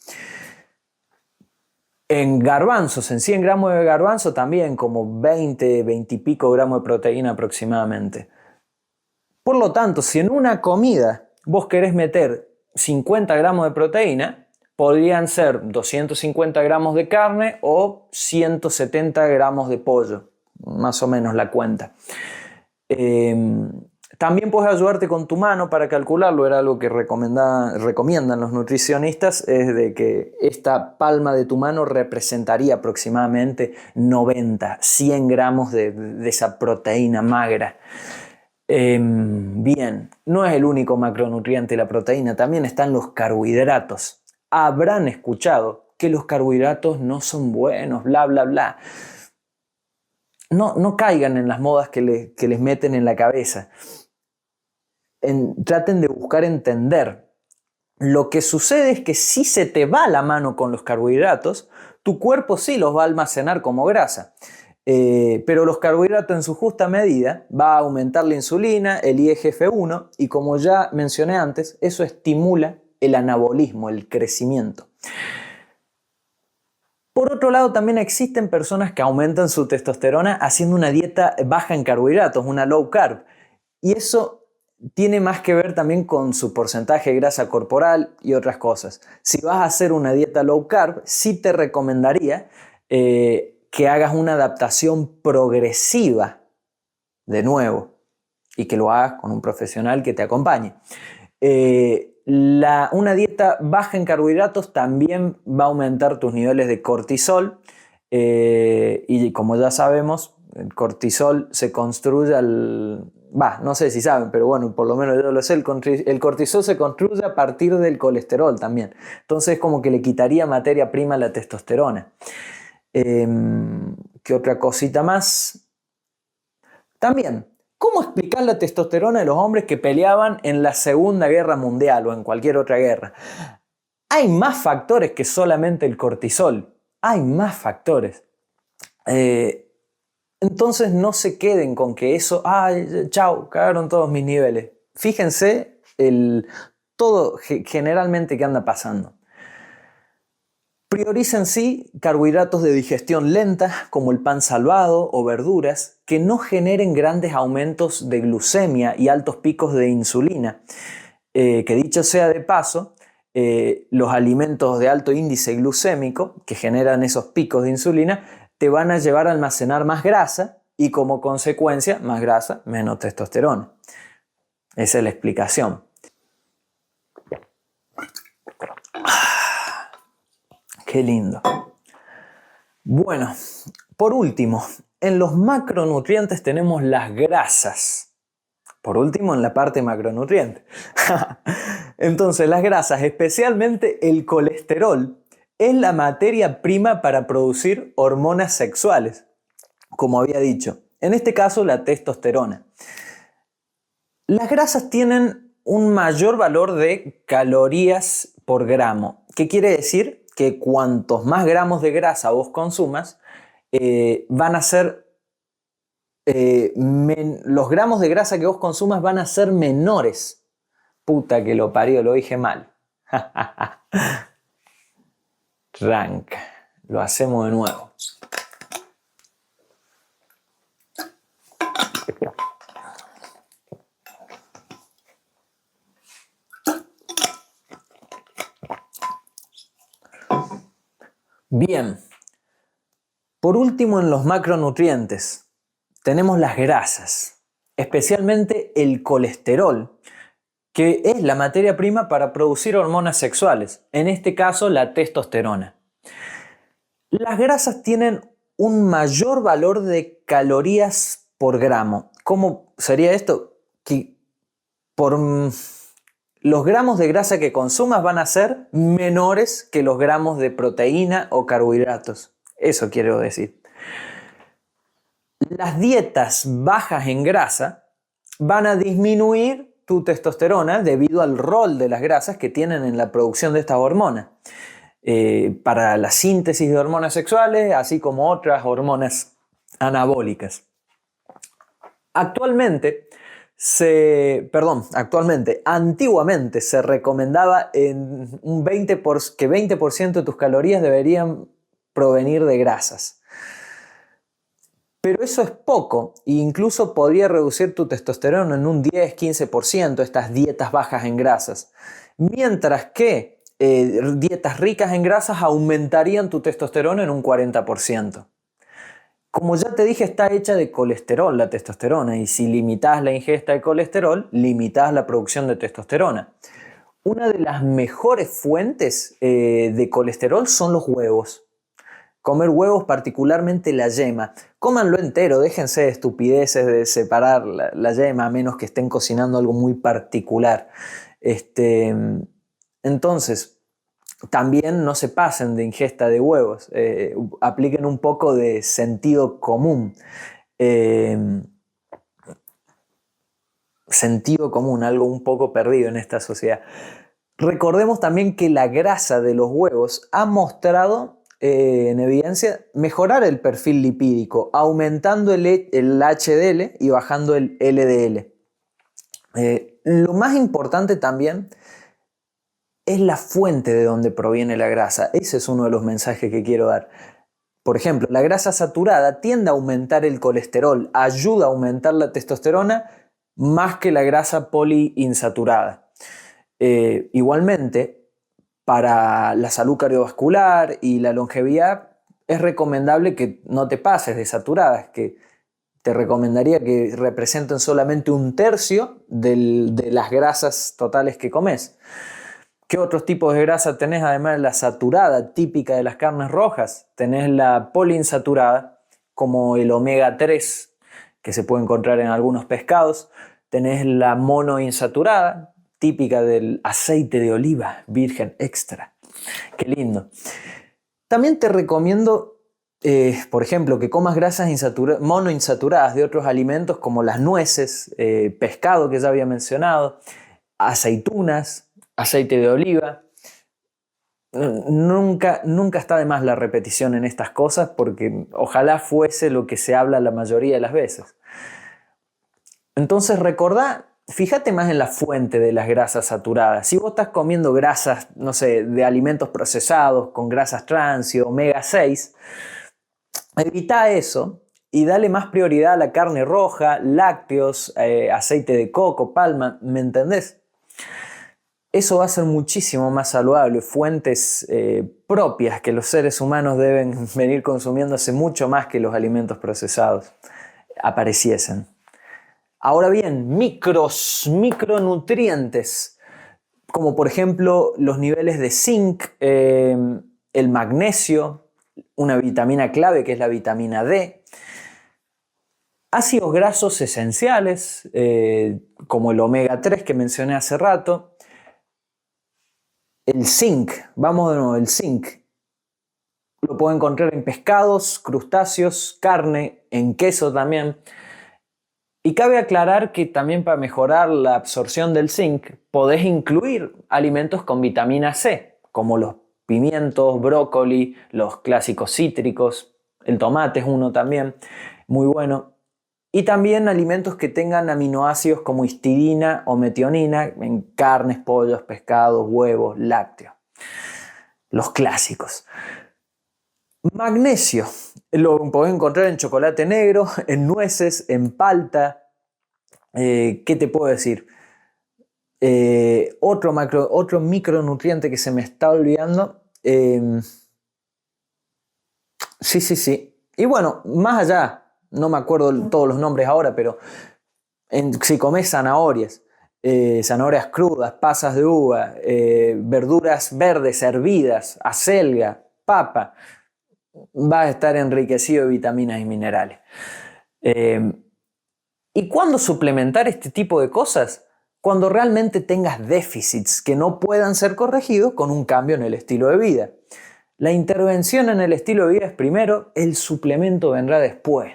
En garbanzos, en 100 gramos de garbanzo también como 20 y pico gramos de proteína aproximadamente. Por lo tanto, si en una comida vos querés meter 50 gramos de proteína, podrían ser 250 gramos de carne o 170 gramos de pollo, más o menos la cuenta. También puedes ayudarte con tu mano para calcularlo, era algo que recomiendan los nutricionistas, es de que esta palma de tu mano representaría aproximadamente 90, 100 gramos de esa proteína magra. Bien, no es el único macronutriente la proteína, también están los carbohidratos. Habrán escuchado que los carbohidratos no son buenos, bla, bla, bla. No caigan en las modas que les meten en la cabeza. Traten de buscar entender. Lo que sucede es que si se te va la mano con los carbohidratos, tu cuerpo sí los va a almacenar como grasa. Pero los carbohidratos en su justa medida va a aumentar la insulina, el IGF-1 y como ya mencioné antes, eso estimula el anabolismo, el crecimiento. Por otro lado, también existen personas que aumentan su testosterona haciendo una dieta baja en carbohidratos, una low carb. Y eso tiene más que ver también con su porcentaje de grasa corporal y otras cosas. Si vas a hacer una dieta low carb, sí te recomendaría que hagas una adaptación progresiva de nuevo y que lo hagas con un profesional que te acompañe. Una dieta baja en carbohidratos también va a aumentar tus niveles de cortisol y como ya sabemos, el cortisol se construye no sé si saben, pero bueno, por lo menos yo lo sé, el cortisol se construye a partir del colesterol también. Entonces como que le quitaría materia prima a la testosterona. ¿Qué otra cosita más? También, ¿cómo explicar la testosterona de los hombres que peleaban en la Segunda Guerra Mundial o en cualquier otra guerra? Hay más factores que solamente el cortisol. Hay más factores. Entonces no se queden con que eso, chao, cagaron todos mis niveles. Fíjense todo generalmente que anda pasando. Prioricen sí carbohidratos de digestión lenta como el pan salvado o verduras que no generen grandes aumentos de glucemia y altos picos de insulina. Que dicho sea de paso, los alimentos de alto índice glucémico que generan esos picos de insulina te van a llevar a almacenar más grasa y como consecuencia más grasa, menos testosterona. Esa es la explicación. Qué lindo. Bueno, por último, en los macronutrientes tenemos las grasas. Por último, en la parte macronutriente. Entonces, las grasas, especialmente el colesterol, es la materia prima para producir hormonas sexuales, como había dicho. En este caso, la testosterona. Las grasas tienen un mayor valor de calorías por gramo. ¿Qué quiere decir? Que cuantos más gramos de grasa vos consumas, van a ser los gramos de grasa que vos consumas van a ser menores. Puta que lo parió, lo dije mal. Rank. Lo hacemos de nuevo. Bien. Por último, en los macronutrientes tenemos las grasas, especialmente el colesterol, que es la materia prima para producir hormonas sexuales, en este caso la testosterona. Las grasas tienen un mayor valor de calorías por gramo. ¿Cómo sería esto? Que los gramos de grasa que consumas van a ser menores que los gramos de proteína o carbohidratos. Eso quiero decir. Las dietas bajas en grasa van a disminuir tu testosterona debido al rol de las grasas que tienen en la producción de estas hormonas. Para la síntesis de hormonas sexuales, así como otras hormonas anabólicas. Antiguamente se recomendaba que 20% de tus calorías deberían provenir de grasas. Pero eso es poco e incluso podría reducir tu testosterona en un 10-15%, estas dietas bajas en grasas. Mientras que dietas ricas en grasas aumentarían tu testosterona en un 40%. Como ya te dije, está hecha de colesterol la testosterona y si limitas la ingesta de colesterol, limitas la producción de testosterona. Una de las mejores fuentes de colesterol son los huevos. Comer huevos, particularmente la yema. Cómanlo entero, déjense de estupideces de separar la yema, a menos que estén cocinando algo muy particular. Entonces, también no se pasen de ingesta de huevos, apliquen un poco de sentido común. Sentido común, algo un poco perdido en esta sociedad. Recordemos también que la grasa de los huevos ha mostrado en evidencia mejorar el perfil lipídico, aumentando el HDL y bajando el LDL. Lo más importante también es la fuente de donde proviene la grasa. Ese es uno de los mensajes que quiero dar. Por ejemplo, la grasa saturada tiende a aumentar el colesterol, ayuda a aumentar la testosterona más que la grasa poliinsaturada. Igualmente, para la salud cardiovascular y la longevidad es recomendable que no te pases de saturadas, que te recomendaría que representen solamente 1/3 de las grasas totales que comes. ¿Qué otros tipos de grasa tenés además de la saturada, típica de las carnes rojas? Tenés la poliinsaturada, como el omega 3, que se puede encontrar en algunos pescados. Tenés la monoinsaturada, típica del aceite de oliva virgen extra. ¡Qué lindo! También te recomiendo, por ejemplo, que comas grasas monoinsaturadas de otros alimentos como las nueces, pescado que ya había mencionado, aceitunas, aceite de oliva. Nunca está de más la repetición en estas cosas porque ojalá fuese lo que se habla la mayoría de las veces. Entonces fíjate más en la fuente de las grasas saturadas. Si vos estás comiendo grasas, no sé, de alimentos procesados con grasas trans y omega 6, evita eso y dale más prioridad a la carne roja, lácteos, aceite de coco, palma, ¿me entendés? Eso va a ser muchísimo más saludable, fuentes propias que los seres humanos deben venir consumiendo hace mucho más que los alimentos procesados apareciesen. Ahora bien, micronutrientes, como por ejemplo los niveles de zinc, el magnesio, una vitamina clave que es la vitamina D, ácidos grasos esenciales, como el omega 3 que mencioné hace rato, el zinc, vamos de nuevo, el zinc lo puedo encontrar en pescados, crustáceos, carne, en queso también. Y cabe aclarar que también para mejorar la absorción del zinc podés incluir alimentos con vitamina C, como los pimientos, brócoli, los clásicos cítricos, el tomate es uno también, muy bueno. Y también alimentos que tengan aminoácidos como histidina o metionina en carnes, pollos, pescados, huevos, lácteos. Los clásicos. Magnesio. Lo podés encontrar en chocolate negro, en nueces, en palta. ¿Qué te puedo decir? Otro micronutriente que se me está olvidando. Sí. Y bueno, más allá, no me acuerdo todos los nombres ahora, pero si comes zanahorias crudas, pasas de uva, verduras verdes hervidas, acelga, papa, vas a estar enriquecido de vitaminas y minerales. ¿Y cuándo suplementar este tipo de cosas? Cuando realmente tengas déficits que no puedan ser corregidos con un cambio en el estilo de vida. La intervención en el estilo de vida es primero, el suplemento vendrá después.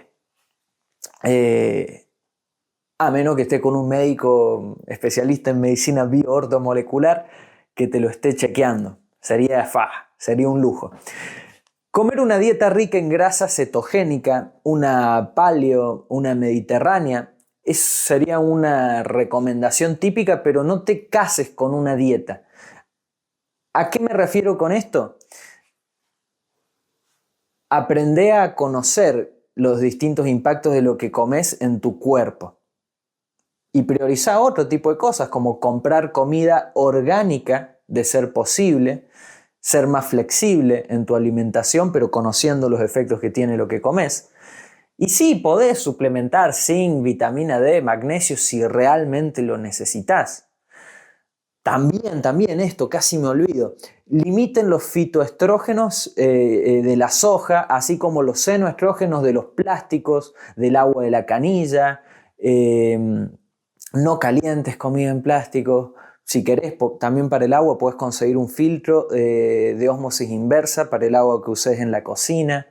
a menos que esté con un médico especialista en medicina bioortomolecular que te lo esté chequeando. Sería un lujo. Comer una dieta rica en grasa cetogénica, una paleo, una mediterránea, sería una recomendación típica, pero no te cases con una dieta. ¿A qué me refiero con esto? Aprende a conocer los distintos impactos de lo que comes en tu cuerpo. Y prioriza otro tipo de cosas, como comprar comida orgánica, de ser posible, ser más flexible en tu alimentación, pero conociendo los efectos que tiene lo que comes. Y sí, podés suplementar zinc, vitamina D, magnesio si realmente lo necesitas. También esto, casi me olvido, limiten los fitoestrógenos de la soja, así como los senoestrógenos de los plásticos, del agua de la canilla, no calientes comida en plástico. Si querés, también para el agua puedes conseguir un filtro de ósmosis inversa para el agua que uses en la cocina.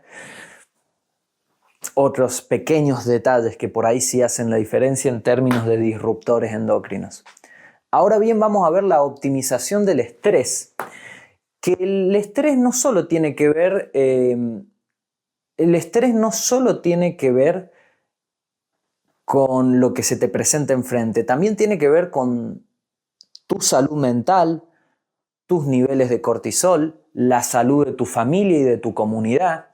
Otros pequeños detalles que por ahí sí hacen la diferencia en términos de disruptores endocrinos. Ahora bien, vamos a ver la optimización del estrés. Que el estrés no solo tiene que ver, con lo que se te presenta enfrente, también tiene que ver con tu salud mental, tus niveles de cortisol, la salud de tu familia y de tu comunidad,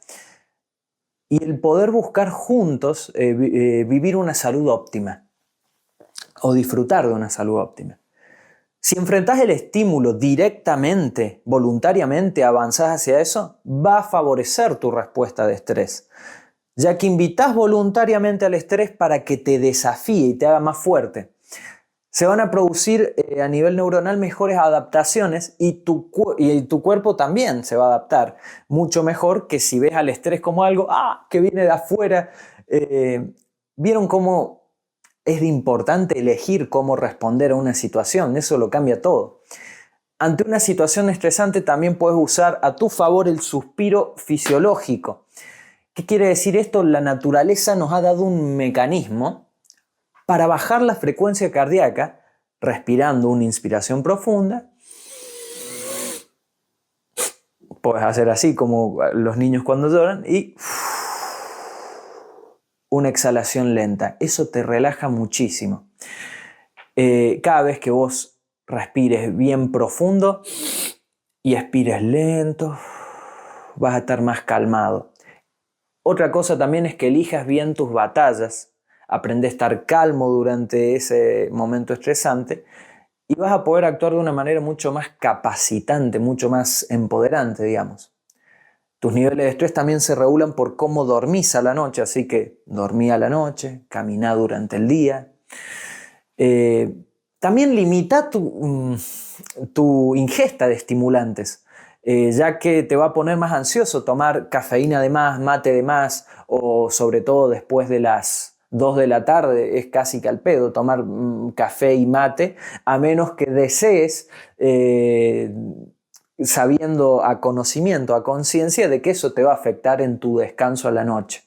y el poder buscar juntos vivir una salud óptima o disfrutar de una salud óptima. Si enfrentas el estímulo directamente, voluntariamente, avanzás hacia eso, va a favorecer tu respuesta de estrés, ya que invitas voluntariamente al estrés para que te desafíe y te haga más fuerte. Se van a producir a nivel neuronal mejores adaptaciones y tu cuerpo también se va a adaptar mucho mejor que si ves al estrés como algo que viene de afuera. ¿Vieron cómo es importante elegir cómo responder a una situación? Eso lo cambia todo. Ante una situación estresante también puedes usar a tu favor el suspiro fisiológico. ¿Qué quiere decir esto? La naturaleza nos ha dado un mecanismo para bajar la frecuencia cardíaca, respirando una inspiración profunda. Puedes hacer así como los niños cuando lloran y una exhalación lenta. Eso te relaja muchísimo. Cada vez que vos respires bien profundo y expires lento, vas a estar más calmado. Otra cosa también es que elijas bien tus batallas. Aprende a estar calmo durante ese momento estresante y vas a poder actuar de una manera mucho más capacitante, mucho más empoderante, digamos. Tus niveles de estrés también se regulan por cómo dormís a la noche, así que dormí a la noche, caminá durante el día. También limita tu ingesta de estimulantes, ya que te va a poner más ansioso tomar cafeína de más, mate de más, o sobre todo después de las 2 de la tarde es casi que al pedo tomar café y mate, a menos que desees, sabiendo a conocimiento, a conciencia de que eso te va a afectar en tu descanso a la noche,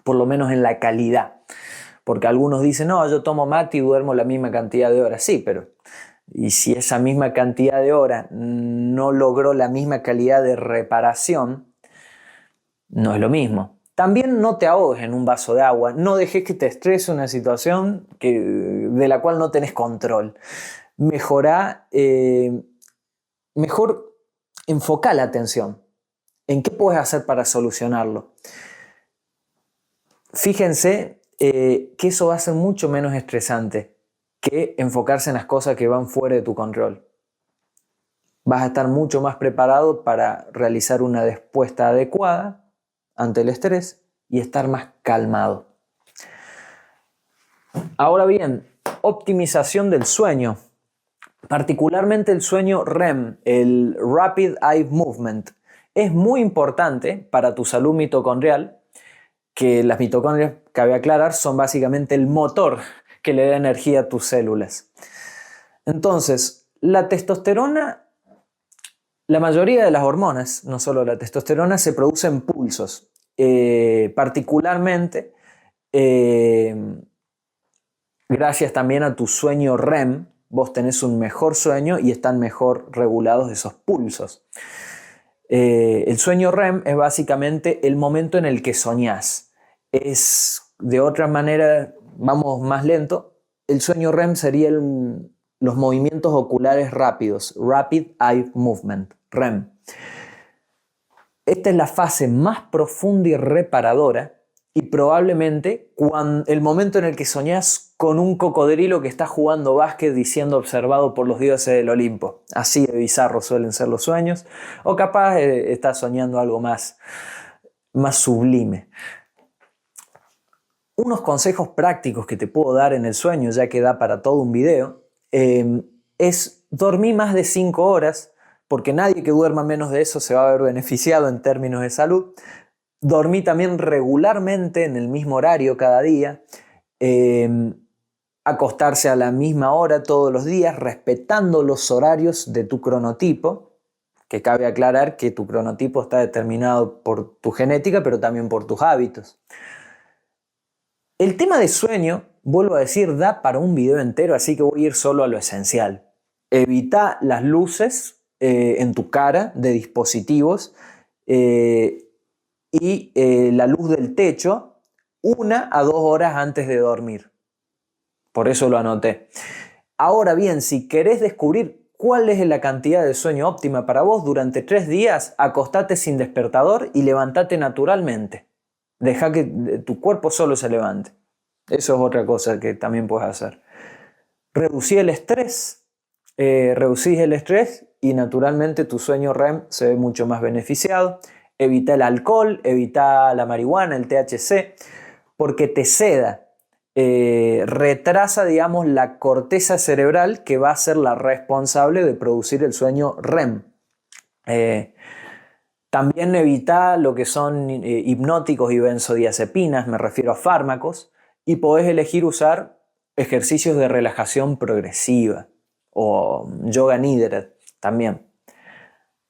por lo menos en la calidad. Porque algunos dicen, no, yo tomo mate y duermo la misma cantidad de horas. Sí, pero y si esa misma cantidad de horas no logró la misma calidad de reparación, no es lo mismo. También no te ahogues en un vaso de agua, no dejes que te estrese una situación de la cual no tenés control. Mejor enfoca la atención. ¿En qué puedes hacer para solucionarlo? Fíjense que eso va a ser mucho menos estresante que enfocarse en las cosas que van fuera de tu control. Vas a estar mucho más preparado para realizar una respuesta adecuada ante el estrés y estar más calmado. Ahora bien, optimización del sueño, particularmente el sueño REM, el Rapid Eye Movement, es muy importante para tu salud mitocondrial, que las mitocondrias, cabe aclarar, son básicamente el motor que le da energía a tus células. Entonces, la testosterona, la mayoría de las hormonas, no solo la testosterona, se produce en pulsos. Particularmente gracias también a tu sueño REM, vos tenés un mejor sueño y están mejor regulados esos pulsos. El sueño REM es básicamente el momento en el que soñás. Es, de otra manera, vamos más lento, el sueño REM sería los movimientos oculares rápidos, Rapid Eye Movement, REM. Esta es la fase más profunda y reparadora y probablemente el momento en el que soñás con un cocodrilo que está jugando básquet y siendo observado por los dioses del Olimpo. Así de bizarros suelen ser los sueños. O capaz estás soñando algo más sublime. Unos consejos prácticos que te puedo dar en el sueño, ya que da para todo un video, es dormir más de 5 horas, porque nadie que duerma menos de eso se va a ver beneficiado en términos de salud. Dormí también regularmente en el mismo horario cada día. Acostarse a la misma hora todos los días, respetando los horarios de tu cronotipo, que cabe aclarar que tu cronotipo está determinado por tu genética, pero también por tus hábitos. El tema de sueño, vuelvo a decir, da para un video entero, así que voy a ir solo a lo esencial. Evita las luces en tu cara de dispositivos y la luz del techo 1 a 2 horas antes de dormir. Por eso lo anoté. Ahora bien, si querés descubrir cuál es la cantidad de sueño óptima para vos durante 3 días, acostate sin despertador y levantate naturalmente. Deja que tu cuerpo solo se levante. Eso es otra cosa que también puedes hacer. Reducir el estrés. Reducís el estrés y naturalmente tu sueño REM se ve mucho más beneficiado. Evita el alcohol, evita la marihuana, el THC, porque te seda. Retrasa, digamos, la corteza cerebral que va a ser la responsable de producir el sueño REM. También evita lo que son hipnóticos y benzodiazepinas, me refiero a fármacos, y podés elegir usar ejercicios de relajación progresiva o yoga nidra también.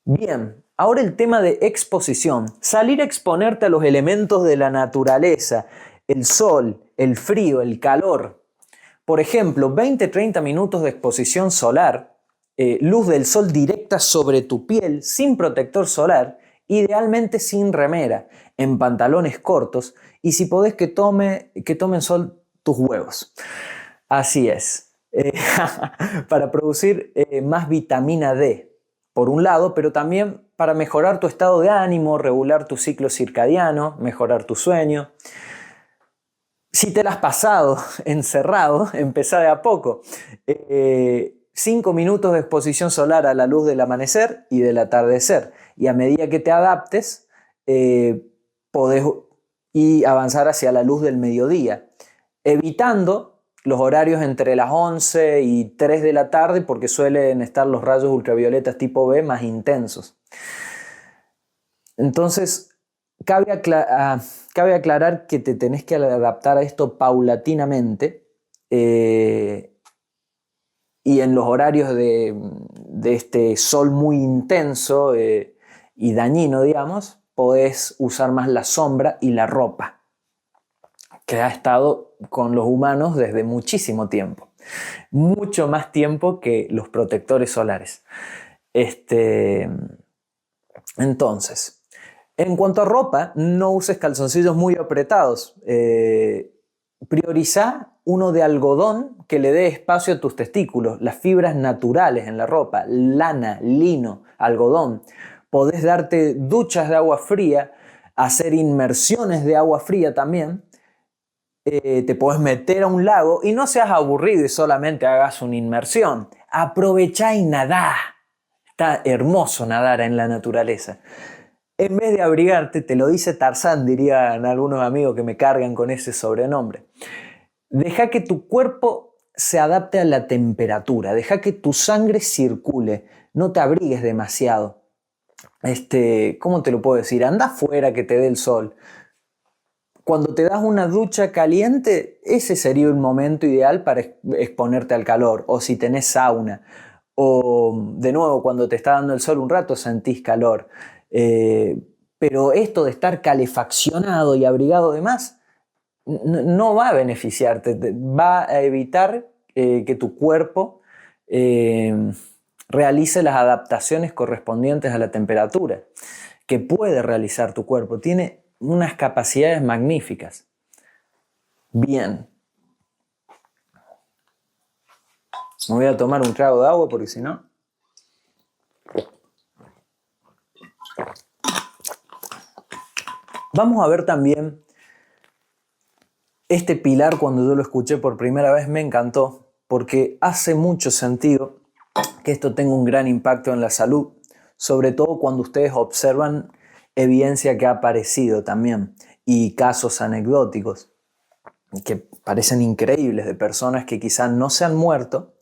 Bien, ahora el tema de exposición. Salir a exponerte a los elementos de la naturaleza, el sol, el frío, el calor. Por ejemplo, 20-30 minutos de exposición solar, luz del sol directa sobre tu piel sin protector solar, idealmente sin remera, en pantalones cortos y si podés que tomen sol tus huevos. Así es. Para producir más vitamina D, por un lado, pero también para mejorar tu estado de ánimo, regular tu ciclo circadiano, mejorar tu sueño. Si te la has pasado encerrado, empezá de a poco. 5 minutos de exposición solar a la luz del amanecer y del atardecer. Y a medida que te adaptes, podés avanzar hacia la luz del mediodía, evitando los horarios entre las 11 y 3 de la tarde porque suelen estar los rayos ultravioletas tipo B más intensos. Entonces, cabe aclarar que te tenés que adaptar a esto paulatinamente y en los horarios de este sol muy intenso y dañino, digamos, podés usar más la sombra y la ropa, que ha estado con los humanos desde muchísimo tiempo. Mucho más tiempo que los protectores solares. Entonces, en cuanto a ropa, no uses calzoncillos muy apretados. Prioriza uno de algodón que le dé espacio a tus testículos, las fibras naturales en la ropa, lana, lino, algodón. Podés darte duchas de agua fría, hacer inmersiones de agua fría también. Te podés meter a un lago y no seas aburrido y solamente hagas una inmersión. Aprovechá y nadá. Está hermoso nadar en la naturaleza. En vez de abrigarte, te lo dice Tarzán, dirían algunos amigos que me cargan con ese sobrenombre. Deja que tu cuerpo se adapte a la temperatura, deja que tu sangre circule, no te abrigues demasiado. ¿Cómo te lo puedo decir? Anda afuera que te dé el sol. Cuando te das una ducha caliente, ese sería el momento ideal para exponerte al calor, o si tenés sauna, o de nuevo cuando te está dando el sol un rato sentís calor. Pero esto de estar calefaccionado y abrigado de más no va a beneficiarte, va a evitar que tu cuerpo realice las adaptaciones correspondientes a la temperatura que puede realizar tu cuerpo. Tiene unas capacidades magníficas. Bien. Me voy a tomar un trago de agua porque si no... Vamos a ver también este pilar. Cuando yo lo escuché por primera vez me encantó porque hace mucho sentido que esto tenga un gran impacto en la salud, sobre todo cuando ustedes observan evidencia que ha aparecido también y casos anecdóticos que parecen increíbles de personas que quizás no se han muerto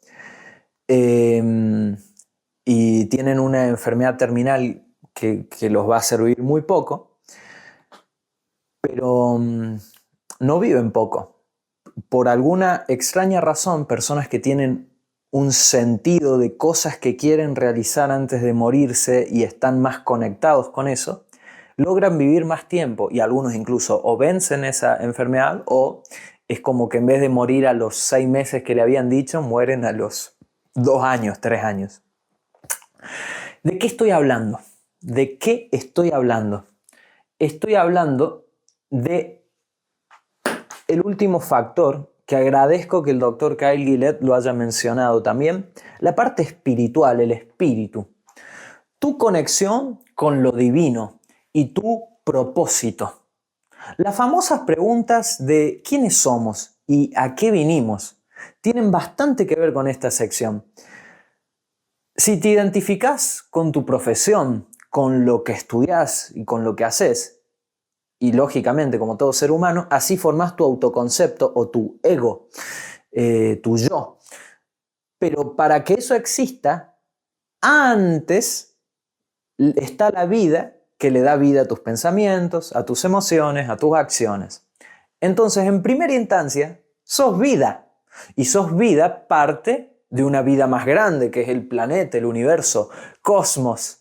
y tienen una enfermedad terminal que los va a servir muy poco, pero no viven poco. Por alguna extraña razón, personas que tienen un sentido de cosas que quieren realizar antes de morirse y están más conectados con eso, logran vivir más tiempo y algunos incluso o vencen esa enfermedad o es como que en vez de morir a los 6 meses que le habían dicho, mueren a los 2 años, 3 años. ¿De qué estoy hablando? ¿De qué estoy hablando? Estoy hablando de el último factor que agradezco que el Dr. Kyle Gillett lo haya mencionado también, la parte espiritual, el espíritu. Tu conexión con lo divino y tu propósito. Las famosas preguntas de quiénes somos y a qué vinimos tienen bastante que ver con esta sección. Si te identificas con tu profesión, con lo que estudias y con lo que haces, y lógicamente, como todo ser humano, así formas tu autoconcepto o tu ego, tu yo. Pero para que eso exista, antes está la vida que le da vida a tus pensamientos, a tus emociones, a tus acciones. Entonces, en primera instancia, sos vida. Y sos vida parte de una vida más grande, que es el planeta, el universo, cosmos.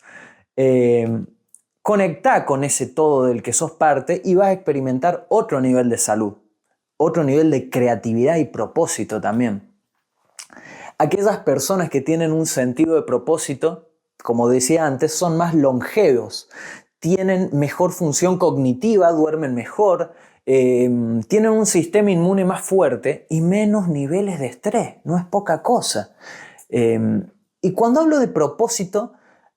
Conectá con ese todo del que sos parte y vas a experimentar otro nivel de salud, otro nivel de creatividad y propósito también. Aquellas personas que tienen un sentido de propósito, como decía antes, son más longevos, tienen mejor función cognitiva, duermen mejor, tienen un sistema inmune más fuerte y menos niveles de estrés, no es poca cosa. Y cuando hablo de propósito,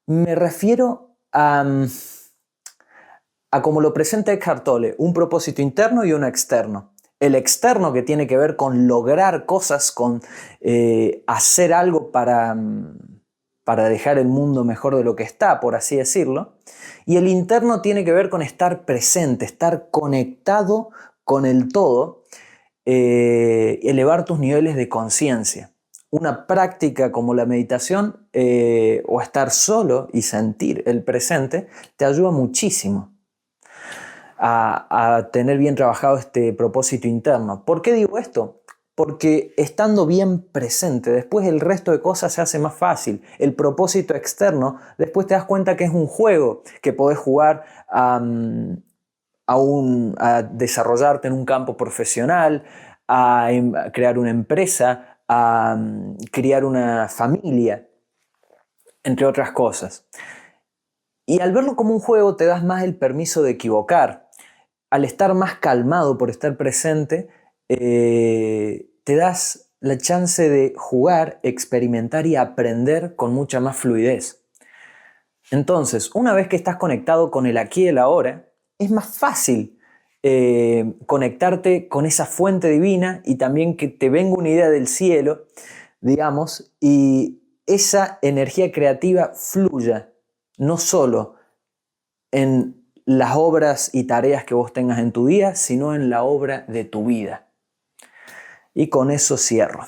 me refiero a como lo presenta Eckhart Tolle, un propósito interno y uno externo. El externo que tiene que ver con lograr cosas, con hacer algo para dejar el mundo mejor de lo que está, por así decirlo. Y el interno tiene que ver con estar presente, estar conectado con el todo, elevar tus niveles de conciencia. Una práctica como la meditación o estar solo y sentir el presente te ayuda muchísimo a tener bien trabajado este propósito interno. ¿Por qué digo esto? Porque estando bien presente, después el resto de cosas se hace más fácil. El propósito externo, después te das cuenta que es un juego que podés jugar a desarrollarte en un campo profesional, a crear una empresa, a criar una familia, entre otras cosas. Y al verlo como un juego te das más el permiso de equivocar. Al estar más calmado por estar presente, te das la chance de jugar, experimentar y aprender con mucha más fluidez. Entonces, una vez que estás conectado con el aquí y el ahora, es más fácil conectarte con esa fuente divina y también que te venga una idea del cielo, digamos, y esa energía creativa fluya, no solo en las obras y tareas que vos tengas en tu día, sino en la obra de tu vida. Y con eso cierro.